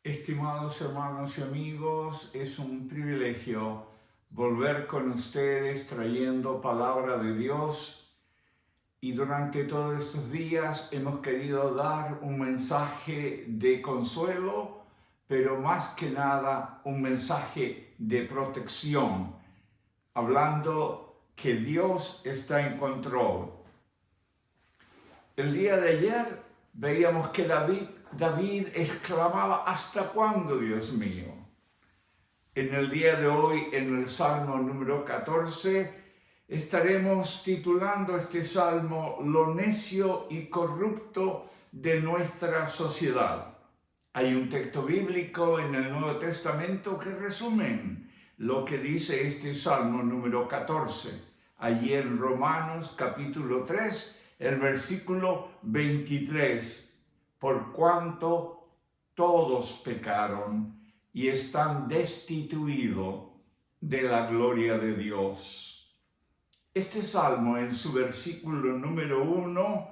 Estimados hermanos y amigos, es un privilegio volver con ustedes trayendo palabra de Dios y durante todos estos días hemos querido dar un mensaje de consuelo, pero más que nada un mensaje de protección, hablando que Dios está en control. El día de ayer veíamos que David exclamaba: ¿hasta cuándo, Dios mío? En el día de hoy, en el Salmo número 14, estaremos titulando este Salmo Lo necio y corrupto de nuestra sociedad. Hay un texto bíblico en el Nuevo Testamento que resume lo que dice este Salmo número 14. Allí en Romanos capítulo 3, el versículo 23. Por cuanto todos pecaron y están destituidos de la gloria de Dios. Este salmo, en su versículo número 1,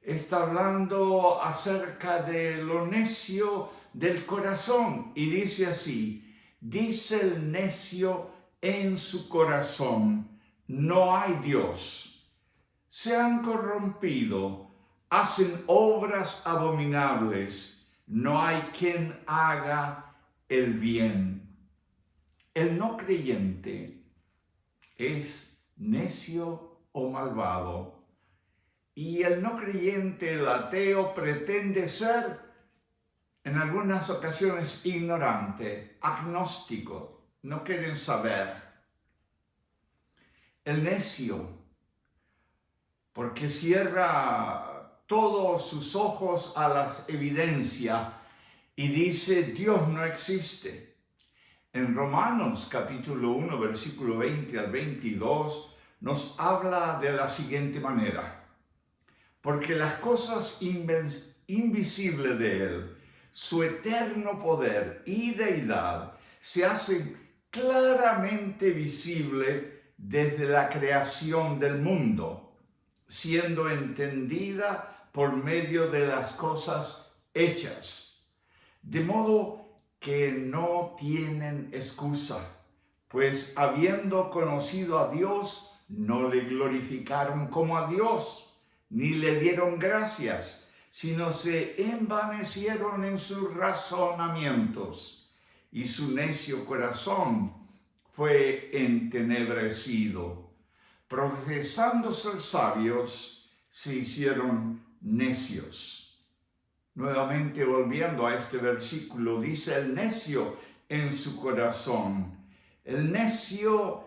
está hablando acerca de lo necio del corazón y dice así: dice el necio en su corazón, no hay Dios. Se han corrompido, hacen obras abominables, no hay quien haga el bien. El no creyente es necio o malvado. Y el no creyente, el ateo, pretende ser en algunas ocasiones ignorante, agnóstico, no quieren saber. El necio, porque cierra todos sus ojos a las evidencias y dice: Dios no existe. En Romanos capítulo 1, versículo 20 al 22, nos habla de la siguiente manera: porque las cosas invisibles de Él, su eterno poder y deidad, se hacen claramente visible desde la creación del mundo, siendo entendida por medio de las cosas hechas, de modo que no tienen excusa, pues habiendo conocido a Dios, no le glorificaron como a Dios, ni le dieron gracias, sino se envanecieron en sus razonamientos, y su necio corazón fue entenebrecido. Profesando ser sabios, se hicieron necios. Nuevamente volviendo a este versículo, dice: el necio en su corazón. El necio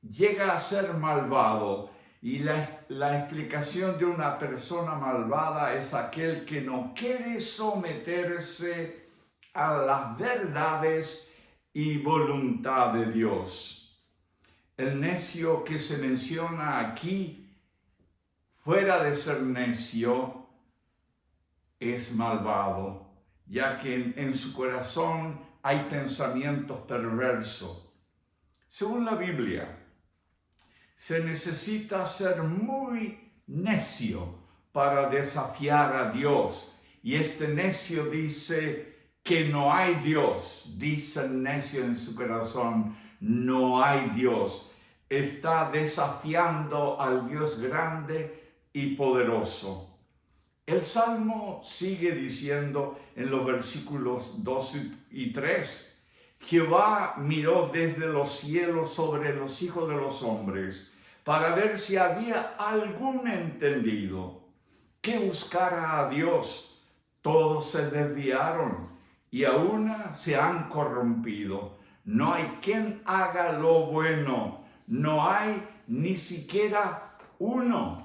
llega a ser malvado, y la explicación de una persona malvada es aquel que no quiere someterse a las verdades y voluntad de Dios. El necio que se menciona aquí, fuera de ser necio, es malvado, ya que en su corazón hay pensamientos perversos. Según la Biblia, se necesita ser muy necio para desafiar a Dios. Y este necio dice que no hay Dios. Dice el necio en su corazón, no hay Dios. Está desafiando al Dios grande y poderoso. El Salmo sigue diciendo en los versículos 2 y 3, Jehová miró desde los cielos sobre los hijos de los hombres para ver si había algún entendido que buscara a Dios. Todos se desviaron y a una se han corrompido. No hay quien haga lo bueno, no hay ni siquiera uno.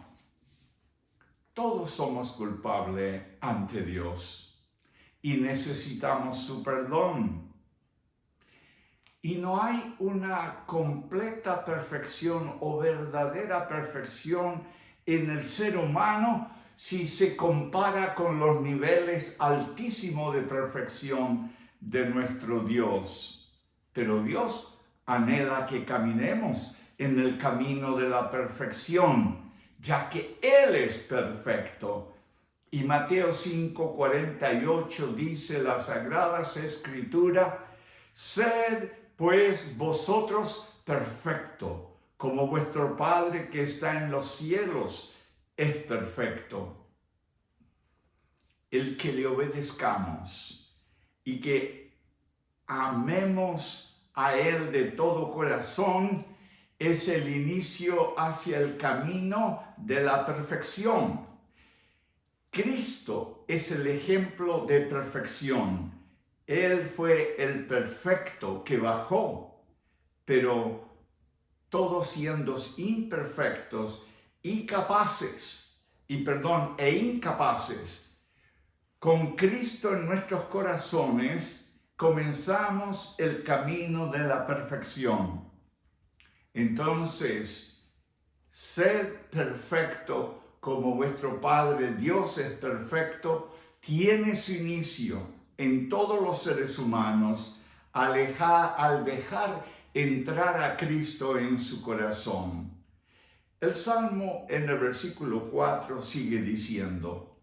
Todos somos culpables ante Dios y necesitamos su perdón. Y no hay una completa perfección o verdadera perfección en el ser humano si se compara con los niveles altísimos de perfección de nuestro Dios. Pero Dios anhela que caminemos en el camino de la perfección, ya que Él es perfecto. Y Mateo 5:48 dice la Sagrada Escritura: sed pues vosotros perfectos, como vuestro Padre que está en los cielos es perfecto. El que le obedezcamos y que amemos a Él de todo corazón es el inicio hacia el camino de la perfección. Cristo es el ejemplo de perfección. Él fue el perfecto que bajó, pero todos siendo imperfectos e incapaces, con Cristo en nuestros corazones comenzamos el camino de la perfección. Entonces, sed perfecto como vuestro Padre Dios es perfecto, tiene su inicio en todos los seres humanos al dejar entrar a Cristo en su corazón. El Salmo en el versículo 4 sigue diciendo: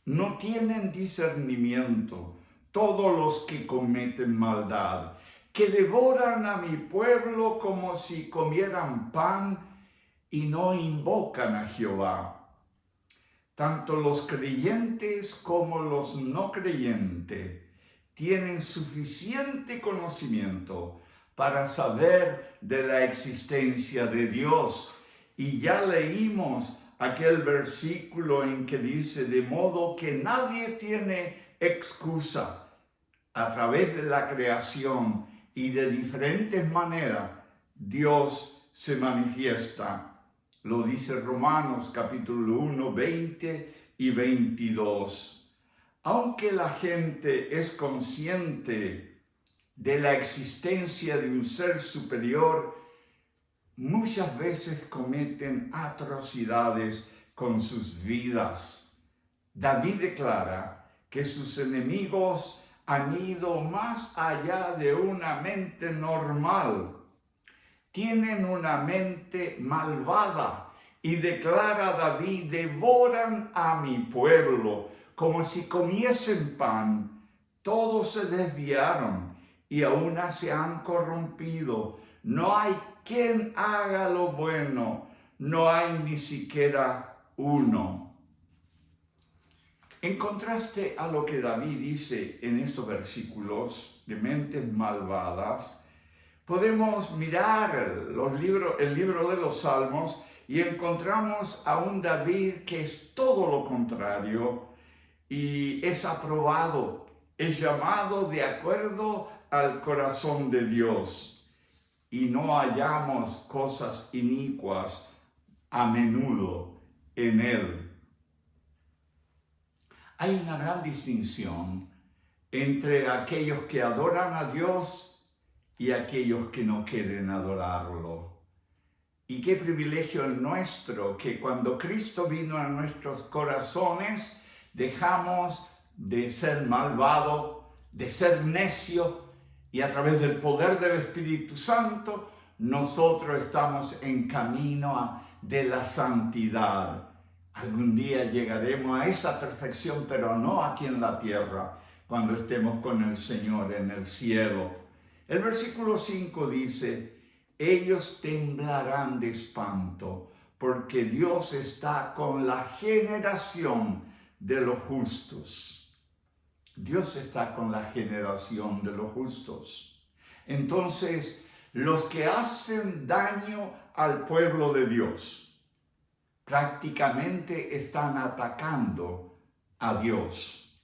no tienen discernimiento todos los que cometen maldad, que devoran a mi pueblo como si comieran pan y no invocan a Jehová. Tanto los creyentes como los no creyentes tienen suficiente conocimiento para saber de la existencia de Dios. Y ya leímos aquel versículo en que dice: de modo que nadie tiene excusa. A través de la creación y de diferentes maneras, Dios se manifiesta. Lo dice Romanos capítulo 1, 20 y 22. Aunque la gente es consciente de la existencia de un ser superior, muchas veces cometen atrocidades con sus vidas. David declara que sus enemigos han ido más allá de una mente normal. Tienen una mente malvada y declara David: devoran a mi pueblo como si comiesen pan. Todos se desviaron y aún se han corrompido. No hay quien haga lo bueno, no hay ni siquiera uno. En contraste a lo que David dice en estos versículos de mentes malvadas, podemos mirar el libro de los Salmos y encontramos a un David que es todo lo contrario y es aprobado, es llamado de acuerdo al corazón de Dios, y no hallamos cosas inicuas a menudo en él. Hay una gran distinción entre aquellos que adoran a Dios y aquellos que no quieren adorarlo. Y qué privilegio el nuestro que cuando Cristo vino a nuestros corazones dejamos de ser malvado, de ser necio, y a través del poder del Espíritu Santo nosotros estamos en camino de la santidad. Algún día llegaremos a esa perfección, pero no aquí en la tierra, cuando estemos con el Señor en el cielo. El versículo 5 dice: ellos temblarán de espanto, porque Dios está con la generación de los justos. Dios está con la generación de los justos. Entonces, los que hacen daño al pueblo de Dios prácticamente están atacando a Dios.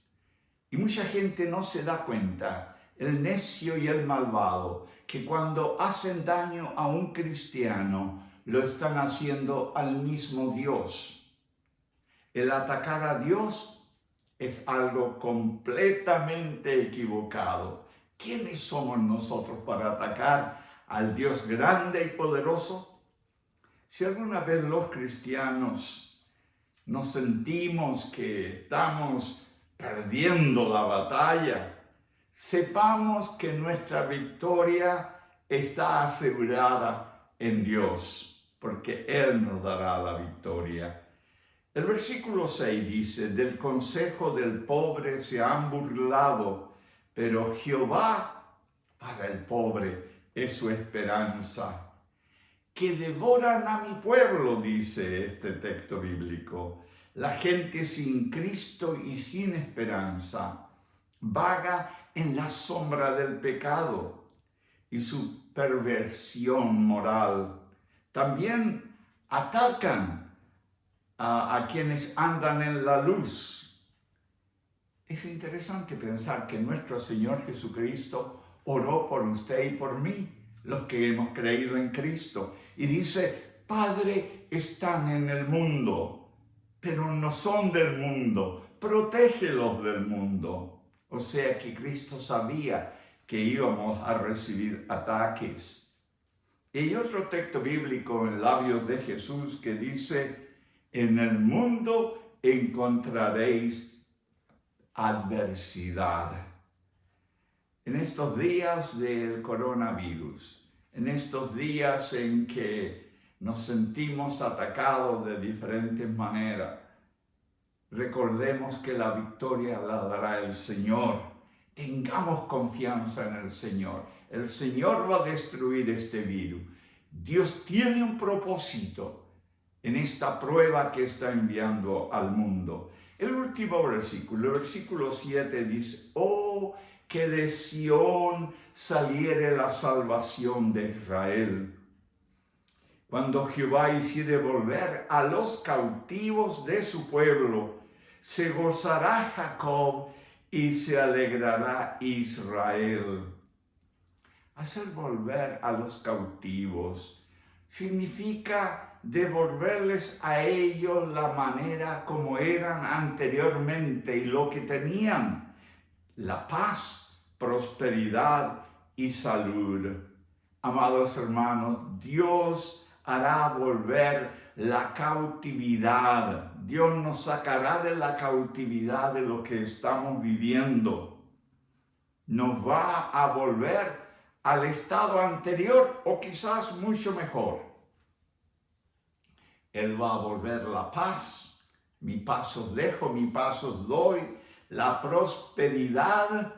Y mucha gente no se da cuenta, el necio y el malvado, que cuando hacen daño a un cristiano, lo están haciendo al mismo Dios. El atacar a Dios es algo completamente equivocado. ¿Quiénes somos nosotros para atacar al Dios grande y poderoso? Si alguna vez los cristianos nos sentimos que estamos perdiendo la batalla, sepamos que nuestra victoria está asegurada en Dios, porque Él nos dará la victoria. El versículo 6 dice, del consejo del pobre se han burlado, pero Jehová para el pobre es su esperanza. Que devoran a mi pueblo, dice este texto bíblico. La gente sin Cristo y sin esperanza vaga en la sombra del pecado y su perversión moral. También atacan a quienes andan en la luz. Es interesante pensar que nuestro Señor Jesucristo oró por usted y por mí, los que hemos creído en Cristo. Y dice, Padre, están en el mundo, pero no son del mundo, protégelos del mundo. O sea que Cristo sabía que íbamos a recibir ataques. Y hay otro texto bíblico en labios de Jesús que dice, en el mundo encontraréis adversidad. En estos días del coronavirus, en estos días en que nos sentimos atacados de diferentes maneras, recordemos que la victoria la dará el Señor. Tengamos confianza en el Señor. El Señor va a destruir este virus. Dios tiene un propósito en esta prueba que está enviando al mundo. El último versículo, el versículo 7 dice, oh, que de Sión saliere la salvación de Israel. Cuando Jehová hiciere volver a los cautivos de su pueblo, se gozará Jacob y se alegrará Israel. Hacer volver a los cautivos significa devolverles a ellos la manera como eran anteriormente y lo que tenían, la paz, prosperidad y salud. Amados hermanos, Dios hará volver la cautividad. Dios nos sacará de la cautividad de lo que estamos viviendo. Nos va a volver al estado anterior o quizás mucho mejor. Él va a volver la paz. Mi paz os dejo, mi paz os doy. La prosperidad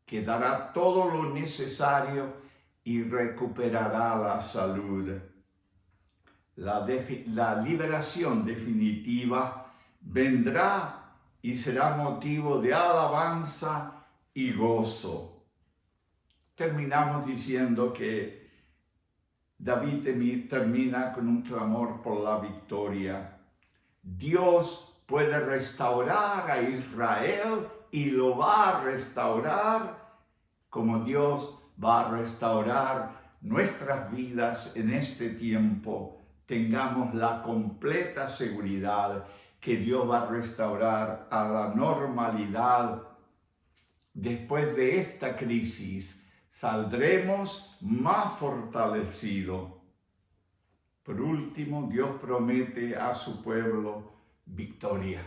que dará todo lo necesario y recuperará la salud. La liberación definitiva vendrá y será motivo de alabanza y gozo. Terminamos diciendo que David termina con un clamor por la victoria. Dios puede restaurar a Israel y lo va a restaurar como Dios va a restaurar nuestras vidas en este tiempo. Tengamos la completa seguridad que Dios va a restaurar a la normalidad. Después de esta crisis, saldremos más fortalecidos. Por último, Dios promete a su pueblo victoria.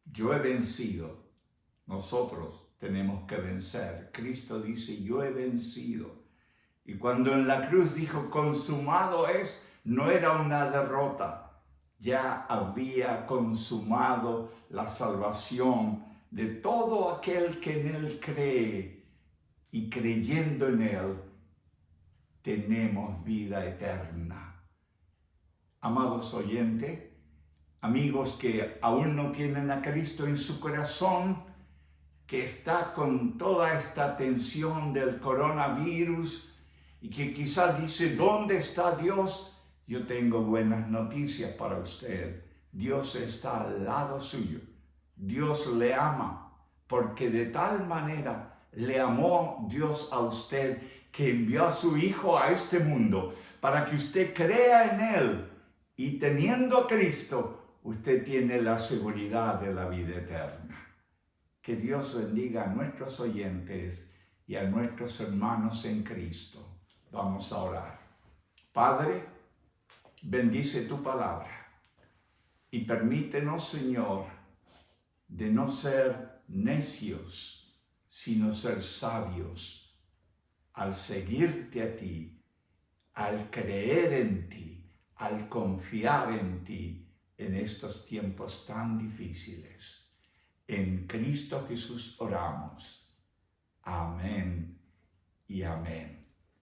Yo he vencido. Nosotros tenemos que vencer. Cristo dice, yo he vencido. Y cuando en la cruz dijo, consumado es, no era una derrota. Ya había consumado la salvación de todo aquel que en Él cree. Y creyendo en Él, tenemos vida eterna. Amados oyentes, amigos que aún no tienen a Cristo en su corazón, que está con toda esta tensión del coronavirus y que quizás dice, ¿dónde está Dios? Yo tengo buenas noticias para usted. Dios está al lado suyo. Dios le ama, porque de tal manera le amó Dios a usted que envió a su Hijo a este mundo para que usted crea en Él y teniendo a Cristo, usted tiene la seguridad de la vida eterna. Que Dios bendiga a nuestros oyentes y a nuestros hermanos en Cristo. Vamos a orar. Padre, bendice tu palabra y permítenos, Señor, de no ser necios, sino ser sabios al seguirte a ti, al creer en ti, al confiar en ti en estos tiempos tan difíciles. En Cristo Jesús oramos. Amén y amén.